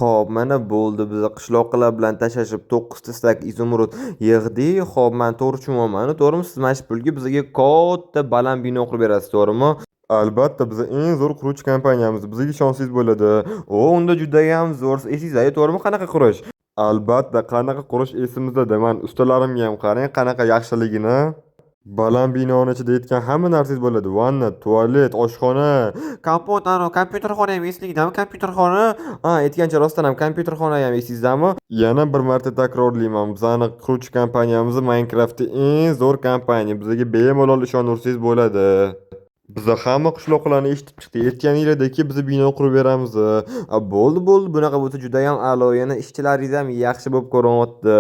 Xo'p, mana bo'ldi. Biz qishloqilar bilan tashlashib 9 ta stak izumrud yig'dik. Xo'p, men to'g'ri tushunmayapman. To'g'rimi? Siz mana shu pulga bizga katta baland bino qurib berasiz, to'g'rimi? Albatta, biz eng zo'r quruvchi kompaniyamiz. Bizga ishonsangiz bo'ladi. Unda judayam zo'r. Esingizda, to'g'rimi? Qanaqa qurish? Albatta, qanaqa qurish esimizda. Men ustalarimga ham qarang, qanaqa yaxshiligini. Baland binoni ichida aytgan hamma narsangiz bo'ladi. Vanna, tualet, oshxona, kompyuter, kompyuterxona ham esingizda, kompyuterxona. Aytgancha rostdan ham kompyuterxona ham esingizdami? Yana bir marta takrorlayman. Bizning quruvchi kompaniyamiz Minecraft'da eng zo'r kompaniya. Bizga bemalol ishonursangiz bo'ladi. Biz hamma qishloqlarni eshitib chiqdi. Aytgan yerdagi biz bino qurib beramiz. Bo'ldi. Bunaqa bo'lsa juda ham a'lo. Yana ishchilaringiz ham yaxshi bo'lib ko'rinyapti.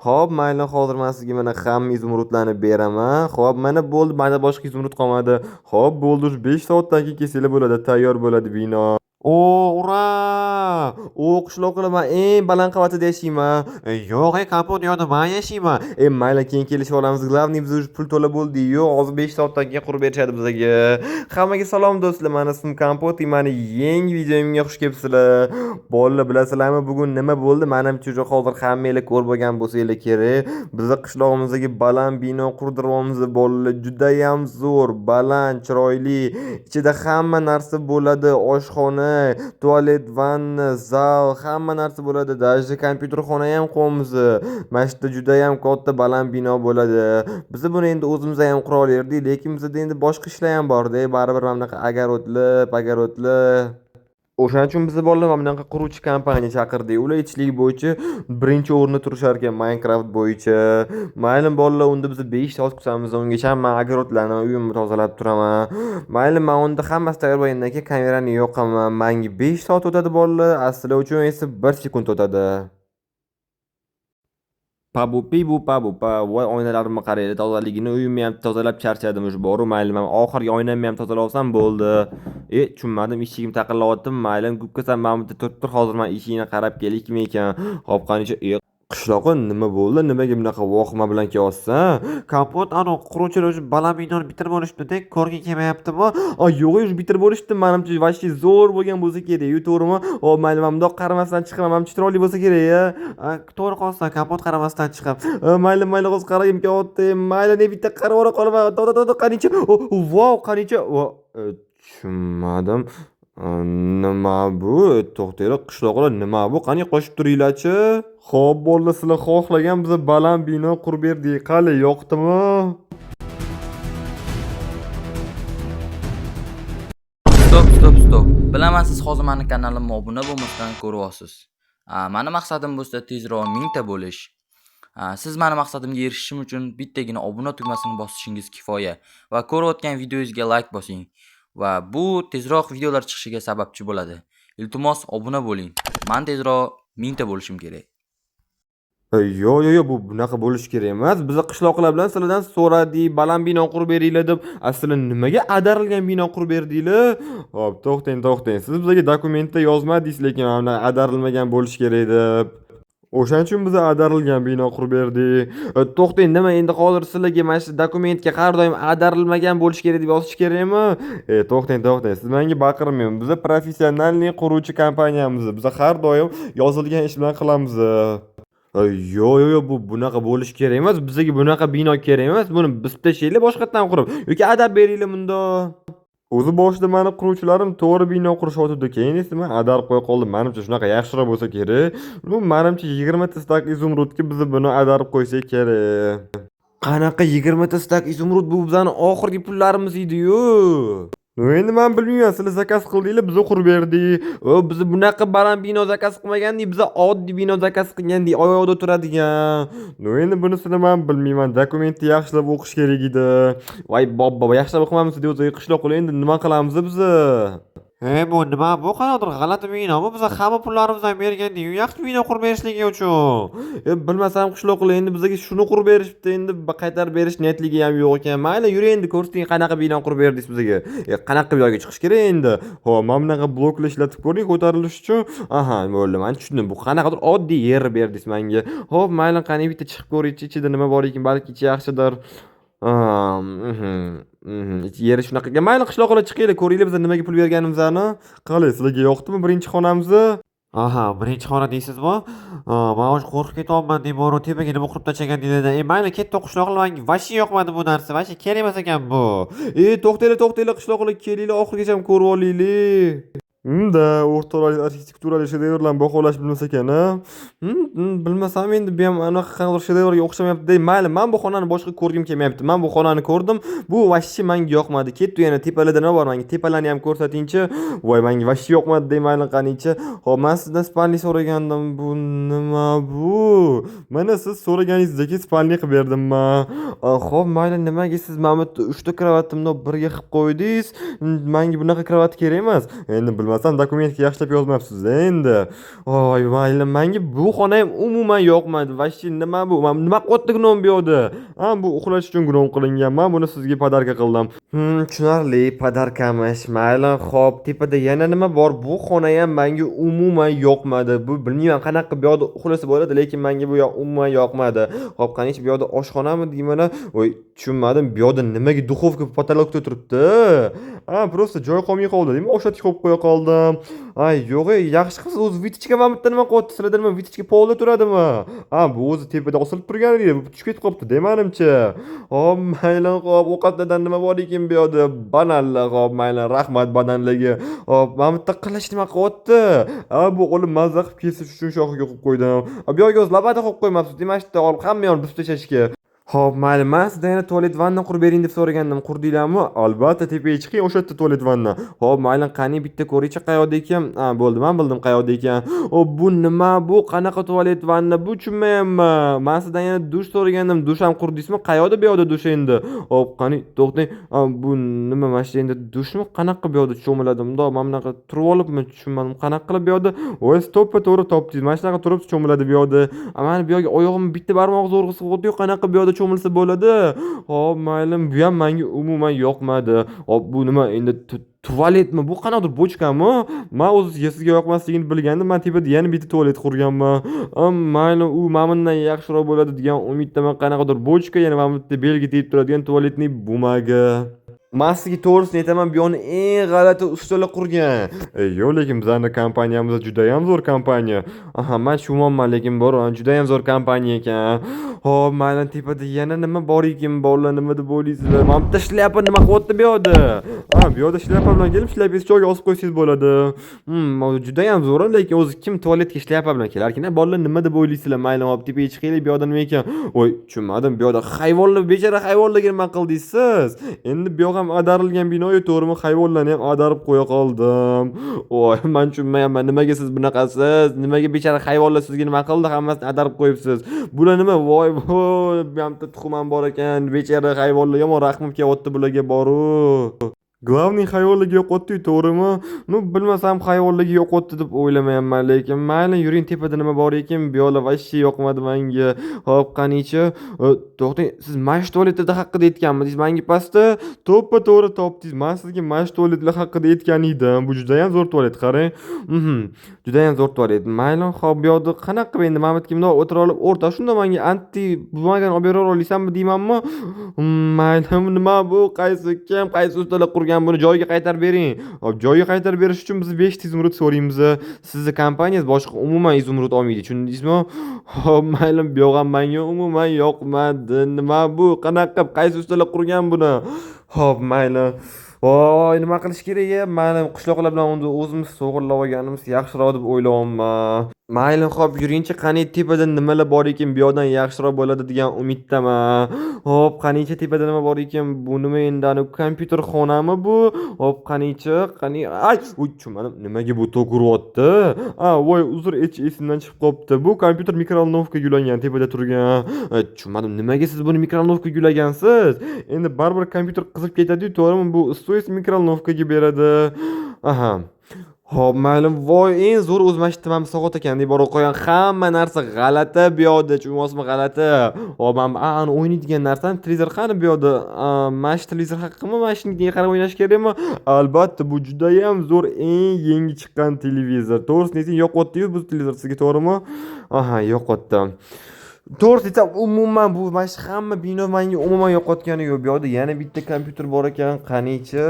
Xo'p, mayli, hozir men sizga mana hamma izumrudlarni beraman. Xo'p, mana bo'ldi. Menda boshqa izumrud qolmadi. Xo'p, bo'ldi. 5 soatdan keyin kelsanglar bo'ladi. Tayyor bo'ladi bino. Ura! Qishloqlar men eng baland qavatida yashayman. Yo'q, kompot yo'qda men yashayman. Mayli, keyin kelishib olamiz. Glavniy biz уже pul to'lab bo'ldi-yu. Hozir 5 soatdan keyin qurib berishadi bizga. Hammaga salom do'stlar. Mana sizning kompot, meni yangi videomga xush kelibsizlar. Bolalar, bilasizlarmi bugun nima bo'ldi? Menimcha hozir hammanglar ko'rib bo'lgan bo'lsanglar kerak. Bizning qishlog'imizdagi baland bino qurdiryapmiz bolalar. Juda ham zo'r, baland, chiroyli. Ichida hamma narsa bo'ladi. Oshxona, tualet, vanna, zal, hamma narsa bo'ladi. Даже kompyuterxona ham qo'yamiz. Mana shu juda ham katta baland bino bo'ladi. Biz buni endi o'zimiz ham qura olardik, lekin bizda endi boshqa ishlar ham bor-da. Baribir mana bunaqa agarodlar. O'shaning uchun biz bolalar mana bunaqa quruvchi kompaniya chaqirdik. Ular ichlik bo'yicha birinchi o'rinda turishar ekan Minecraft bo'yicha. Mayli bolalar, unda biz 5 soat kutamiz. Ungacha men agarodlarni, uyimni tozalab turaman. Mayli, men unda hammasi tayyor bo'lgandan keyin kamerani yoqaman. Menga 5 soat o'tadi bolalar, asli uchun esa 1 sekund o'tadi. Pabu, voy oynalarimni qaranglar, tozaligini uyimni ham tozalab charchadim o'sha boru. Mayli, men oxirgi oynamni ham tozalab olsam bo'ldi. Tushunmadim, eshigim taqillayapti. Mayli, gubkasam men bitta turibdi. Hozir men eshigini qarab kelikmi ekan. Hop, qanicha qishloqqa nima bo'ldi? Nimaga bunaqa vahima bilan kelyapsan? Kompot, quruvchilar o'sha baland binoni bitirib olishdi-da, ko'rga kelmayaptimi? Yo'q, o'sha bitirib olishdi. Menimcha vashti zo'r bo'lgan bo'lsa kerak-yu, to'g'rimi? Mayli, men bundoq qaramasdan chiqaman. Menimcha chiroyli bo'lsa kerak-ya. To'g'ri qolsa, kompot qaramasdan chiqib. Mayli, hozir qaragim kelyapti. Mayli, ne bitta qarab ola qolaman. Qanicha? Vau, qanicha? Tushunmadim. Nima bu? To'xtanglar, qishloqlar, nima bu? Qani qo'shib turinglar-chi? Xo'p, bo'ldi, sizlar xohlagan biz baland bino qurib berdik. Qani, yoqdimi? Stop. Bilaman, siz hozir meni kanalimga obuna bo'lmasdan ko'ryapsiz. Meni maqsadim bo'lsa tezroq 1000 ta bo'lish. Siz meni maqsadimga erishishim uchun bittagina obuna tugmasini bosishingiz kifoya va ko'rayotgan videoyingizga like bosing. Va bu tezroq videolar chiqishiga sababchi bo'ladi. Iltimos obuna bo'ling. Men tezroq 1000 ta bo'lishim kerak. Yo'q, bu bunaqa bo'lish kerak emas. Biz qishloqlar bilan sizlardan so'radik, baland bino qurib beringlar deb. Aslida nimaga adarilgan bino qurib berdinglar? Hop, to'xtang. Siz bizga dokumentda yozmadingiz, lekin mana adarilmagan bo'lish kerak deb. O'shaning uchun biz adarilgan bino qurib berdik. To'xtang, nima endi hozir sizlarga mana shu dokumentga har doim adarilmagan bo'lish kerak deb yozish kerakmi? To'xtang. Siz menga baqirmang. Biz professionalniy quruvchi kompaniyamiz. Biz har doim yozilgan ish bilan qilamiz. Yo'q, bu bunaqa bo'lish kerak emas. Bizga bunaqa bino kerak emas. Buni biz tashlaylik boshqatdan qurib yoki adab beringlar bunda. O'zi boshida meni quruvchilarim to'g'ri bino qurishyapti, keyin esa men adarib qo'ya qoldim. Menimcha shunaqa yaxshiroq bo'lsa kerak. Menimcha 20 ta stak izumrudga biz buni adarib qo'ysak kerak. Qanaqa 20 ta stak izumrud? Bu bizning oxirgi pullarimiz edi-yu. Endi men bilmayman, sizlar zakaz qildinglar, biz qurib berdik. Biz bunaqa baland bino zakaz qilmagandik, biz oddiy bino zakaz qilgandik, oyoqda turadigan. Endi bunisini men bilmayman, dokumentni yaxshilab o'qish kerak edi. Voy bobbo, yaxshilab o'qimamiz deb o'zi qishloqlar endi nima qilamiz biz? Bu nima? Bu qanaqadir g'alati binomi? Biz hamma pullarimizni bergandik, yaxshi bino qurib berishligi uchun. Bilmasam qishloqlar endi bizga shuni qurib berishibdi, endi qaytarib berish niyatligi ham yo'q ekan. Mayli, yuring endi ko'rsating qanaqa bino qurib berdingiz bizga. Qanaqa joyga chiqish kerak endi? Xo'p, mana bunaqa bloklar ishlatib ko'ring ko'tarilish uchun. Bo'ldi, men tushundim. Bu qanaqadir oddiy yer berdingiz menga. Xo'p, mayli, qani bitta chiqib ko'ring, ichida nima bor ekan, balki ichi yaxshidir. Yeri shunaqa. Mayli, qishloqlar chiqinglar, ko'ringlar biz nimaga pul berganimizni. Qalay, sizlarga yoqdimi birinchi xonamizni? Aha, birinchi xona deysizmi? Men hozir qo'rqib ketyapman deyman, tepaga nima qurib tashlagan deydi. Mayli, ketdi qishloqlar, menga vashi yoqmadi bu narsa. Vashi kerak emas ekan bu. To'xtanglar qishloqlar, kelinglar oxirigacha ko'rib olaylik. O'rtoqlar arxitekturali shedevrlarni baholash bilmas ekan, a? Bilmasam endi bu ham anaqa qanaqa shedevrga o'xshamayapti. Mayli, men bu xonani boshqa ko'rgim kelmayapti. Men bu xonani ko'rdim. Bu vashchi menga yoqmadi. Ketdi yana tepalarda nima bor? Menga tepalarni ham ko'rsatingchi. Voy, menga vashchi yoqmadi deymayli qanichi. Hop, men sizdan spalni so'ragandim. Bu nima bu? Mana siz so'raganingizdek spalni qilib berdim men. Xo'p, mayli, nimaga siz mana 3 ta kravatimni birga qilib qo'ydingiz? Menga bunaqa kravat kerak emas. Endi bilmasam dokumentga yaxshilab yozmabsiz endi. Voy, mayli, menga bu xona ham umuman yoqmadi. Vashchi nima bu? Men nima qotdi gunom bu yoqda? Bu uxlash uchun gunom qilingan. Men buni sizga podarka qildim. Tushunarli, podarkamish. Mayli, xo'p, tepada yana nima bor? Bu xona ham menga umuman yoqmadi. Bu bilmayman qanaqa bu yoqda uxlasa bo'ladi, lekin menga bu yoq umuman yoqmadi. Xo'p, qanichi bu yoqda oshxonami deyman? Voy, tushunmadim. Bu yoqda nimaga duxovka potolokda turibdi? Просто joy qolmay qoldi, deymi? O'shatga qo'yib qo'ya qoldim. Yo'q, yaxshi qilsa o'zi vitichka va bitta nima qilyapti? Sizlarda nima vitichka polda turadimi? Bu o'zi tepada osilib turgan edi, bu tushib ketib qolibdi demanimcha. Hop, mayli, hop, ovqatlardan nima bor ekan bu yoqda? Bananlar, hop, mayli, rahmat bananlarga. Hop, mana bitta qilish nima qilyapti? Bu o'g'lim mazza qilib kesish uchun shoxiga qo'yib qo'ydim. Bu yoqga o'zi labada qo'yib qo'ymabsiz, demakchi, olib hamma yoqni buzib tashlashga. Xo'p, mayli, men sizdan yana tualet vanna qurib bering deb so'ragandim. Qurdinglarmi? Albatta, tepaga chiqing, o'sha yerda tualet vanna. Xo'p, mayli, qani bitta ko'ringchi qayoqda ekan. Bo'ldi, men bildim qayoqda ekan. Bu nima bu? Qanaqa tualet vanna? Bu tushunmayapman. Men sizdan yana dush so'ragandim. Dush ham qurdingizmi? Qayoqda bu yoqda dush endi? Xo'p, qani, to'xtang. Bu nima mana endi dushmi? Qanaqa bu yoqda cho'miladim? Bundoq men bunaqa turib olibmi? Tushunmadim. Qanaqa qilib bu yoqda? Voy, to'ppa-to'g'ri topdingiz. Mana shunaqa turib cho'miladi bu yoqda. Mana bu yoqga oyog'imni bitta barmoq zo'rg'isi qo'ydi-yu, qanaqa bu yoqda cho'milsa bo'ladi. Hop, mayli, bu ham menga umuman yoqmadi. Hop, bu nima endi tualetmi? Bu qanaqadir bochkami? Men o'zi sizga yoqmasligini bilgandim. Men tepada yana bitta tualet qurganman. Mayli, u mendan yaxshiroq bo'ladi degan umiddaman. Qanaqadir bochka, yana mana bitta belgi tegib turadigan tualetning bumagi. Men sizga to'g'risini aytaman, bu yoqni eng g'alati ustalar qurgan. Yo'q, lekin bizning kompaniyamiz juda ham zo'r kompaniya. Men tushunmayman, lekin juda ham zo'r kompaniya ekan. Hop, mayli, tepada yana nima bor ekan? Bolalar nima deb o'ylaysizlar? Mana bitta shlyapa nima qilyapti bu yoqda? Bu yoqda shlyapa bilan kelib, shlyapingizni joyiga osib qo'ysangiz bo'ladi. Juda ham zo'r, lekin o'zi kim tualetga shlyapa bilan kelarkan? Bolalar nima deb o'ylaysizlar? Mayli, hop, tepaga chiqaylik, bu yoqda nima ekan? Voy, tushunmadim. Bu yoqda hayvonlar, bechara hayvonlarga nima qildingiz? Endi bu yoq ham adarilgan binoyu to'g'rimi? Hayvonlarni ham adarib qo'ya qoldim. Voy, men tushunmayapman. Nimaga siz bunaqasiz? Nimaga bechara hayvonlar sizga nima qildi? Hammasini adarib qo'yibsiz. Bular nima? Voy, bu hamda tuxum bor ekan. Bechara hayvonlar, yomon rahmim kelyapti bularga boru. Главный hayvonlarga yo'qotdi, to'g'rimi? Bilmasam hayvonlarga yo'qotdi deb o'ylamayapman, lekin mayli, yuring, tepada nima bor ekan? Bu yo'la vashi yoqmadi menga. Hop, qanichi? To'xtang, siz mash tualetida haqida aytganmidingiz? Menga pastda to'ppa-to'g'ri topdingiz. Men sizga mash tualetlar haqida aytgan edim. Bu juda ham zo'r tualet, qarang. Juda ham zo'r tualet. Mayli, hop, bu yoqda qanaqa endi Mamad kimda o'tira olib, o'rta shunda menga anti bo'lmagan olib bera olasanmi deymanmi? Mayli, nima bu? Qaysi kim, qaysi ustalar qurgan? Buni joyiga qaytarib bering. Hop, joyiga qaytarib berish uchun biz 5 izumrud so'raymiz. Sizni kompaniyangiz boshqa umuman izumrud olmaydi, tushundingizmi? Hop, mayli, bu yo'q ham menga umuman yoqmadi. Nima bu? Qanaqa, qaysi ustalar qurgan buni? Hop, mayli. Voy, nima qilish kerak? Mayli, qishloqlar bilan unda o'zimiz to'g'rilab olganimiz yaxshiroq deb o'ylayapman. Mayli, hop, yuringchi, qani tepada nimalar bor ekan? Bu yoqdan yaxshiroq bo'ladi degan umiddaman. Hop, qanicha tepada nima bor ekan? Bu nima endi? Kompyuter xonami bu? Hop, qanicha, qani. Tushunmadim. Nimaga bu tok uryapti? Voy, uzr, esimdan chiqib qopti. Bu kompyuter mikrovolnovkaga ulangan, tepada turgan. Tushunmadim. Nimaga siz buni mikrovolnovkaga ulagansiz? Endi baribir kompyuter qizib ketadi-yu, to'g'rimi? Bu istoyis mikrovolnovkaga beradi. Hop, mayli, voy, eng zo'r o'z mashinatimni sog'ot ekan deb borib qo'ygan. Hamma narsa g'alati bu yoqda, tushunmasmi, g'alati. Hop, men o'ynaydigan narsam televizor qani bu yoqda? Mana televizor haqqimi? Mashinaga qarab o'ynash kerakmi? Albatta, bu juda ham zo'r, eng yangi chiqqan televizor. To'g'risini aytsam, yo'qotdi-yu bu televizor sizga, to'g'rimi? Yo'qotdi. To'g'risi aytsam, umuman bu mana hamma bino menga umuman yo'qotgani yo'q. Bu yoqda yana bitta kompyuter bor ekan, qanichi?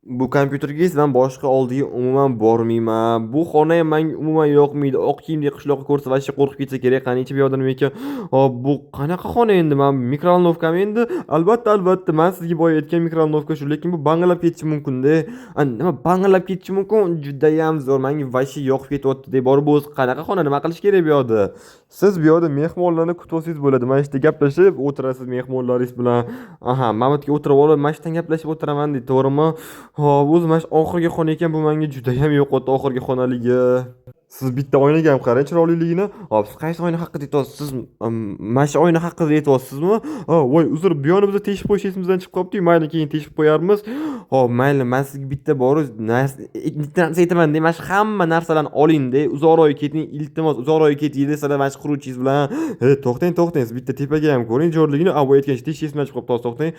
Bu kompyuterga esa man boshqa oldiga umuman bormayman. Bu xona ham menga umuman yoqmaydi. Oq kiyimli qishloqqa ko'rsa vashi qo'rqib ketsa kerak. Qani ichib yo'qdan ekan. Hop, bu qanaqa xona endi? Men mikrovolnovkam endi. Albatta, men sizga boya aytgan mikrovolnovka shu, lekin bu bang'alab ketishi mumkin-da. Nima bang'alab ketishi mumkin? Juda ham zo'r. Menga vashi yoqib ketyapti-da. Borib o'zi qanaqa xona, nima qilish kerak bu yoqda? Siz bu yoqda mehmonlarni kutib olsangiz bo'ladi. Mana shu gaplashib o'tirasiz mehmonlaringiz bilan. Aha, mana bu yerga o'tirib olib, mana shu yerdan gaplashib o'tiraman deydi, to'g'rimi? Hop, o'zi mana shu oxirgi xona ekan, bu menga juda ham yoqdi oxirgi xonaligi. Siz bitta oynaga ham qarang chiroyliligini. Hop, siz qaysi oyna haqida aytyapsiz? Mana shu oyna haqida aytyapsizmi? Voy, uzr, bu yoni biza teshib qo'yish esimizdan chiqib qolibdi. Mayli, keyin teshib qo'yarmiz. Hop, mayli, men sizga bitta bor narsa aytaman-da, mana shu hamma narsalarni oling-da. Uzoqroqqa keting, iltimos, uzoqroqqa keting desalar, mana shu quruvchingiz bilan. To'xtang, siz bitta tepaga ham ko'ring jo'rligini. Bu aytgancha tesh esimdan chiqib qolibdi, to'xtang.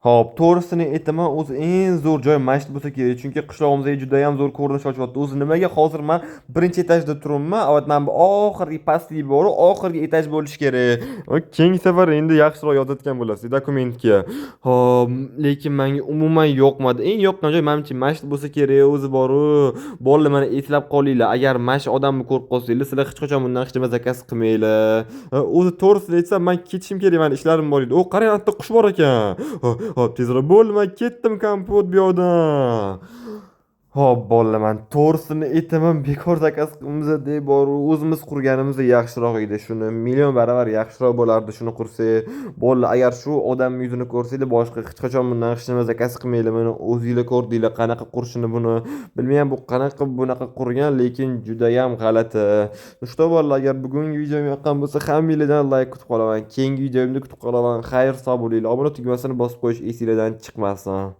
Hop, to'g'risini aytaman, o'zi eng zo'r joy mana shu bo'lsa kerak, chunki qishlog'imizga juda ham zo'r ko'rinish ochyapti. O'zi nimaga hozir men birinchi etajda turibman, avvat men bu oxirgi pastlik bor, oxirgi etaj bo'lishi kerak. Keyingi safar endi yaxshiroq yozayotgan bo'lasiz dokumentga. Hop, lekin menga umuman yoqmadi. Eng yoqqan joy menimcha mana shu bo'lsa kerak, o'zi bor-u. Bolalar, mana eslab qolinglar, agar mana shu odamni ko'rib qolsanglar, sizlar hech qachon bundan hech nima zakaz qilmanglar. O'zi to'g'risini aytsam, men ketishim kerak, meni ishlarim bor edi. Qarang, bitta qush bor ekan. Hop, tezroq bo'lma, ketdim kompot bu yoqdan. Hop, bolalar, men to'g'risini aytaman, bekor zakaz qilmizda bor, o'zimiz qurganimizda yaxshiroq edi. Shuni million baravar yaxshiroq bo'lardi shuni qursak. Bolalar, agar shu odamning yuzini ko'rsanglar, boshqa hech qachon bundan hech nima zakaz qilmanglar. Meni o'zingizlar ko'rdinglar qanaqa qurishini buni. Bilmayman bu qanaqa bunaqa qurgan, lekin juda ham g'alati. Shu bolalar, agar bugungi videom yoqqan bo'lsa, hammangizdan like kutib qolaman. Keyingi videomda kutib qolaman. Xayr, sog' bo'linglar. Obuna tugmasini bosib qo'yish esingizdan chiqmasin.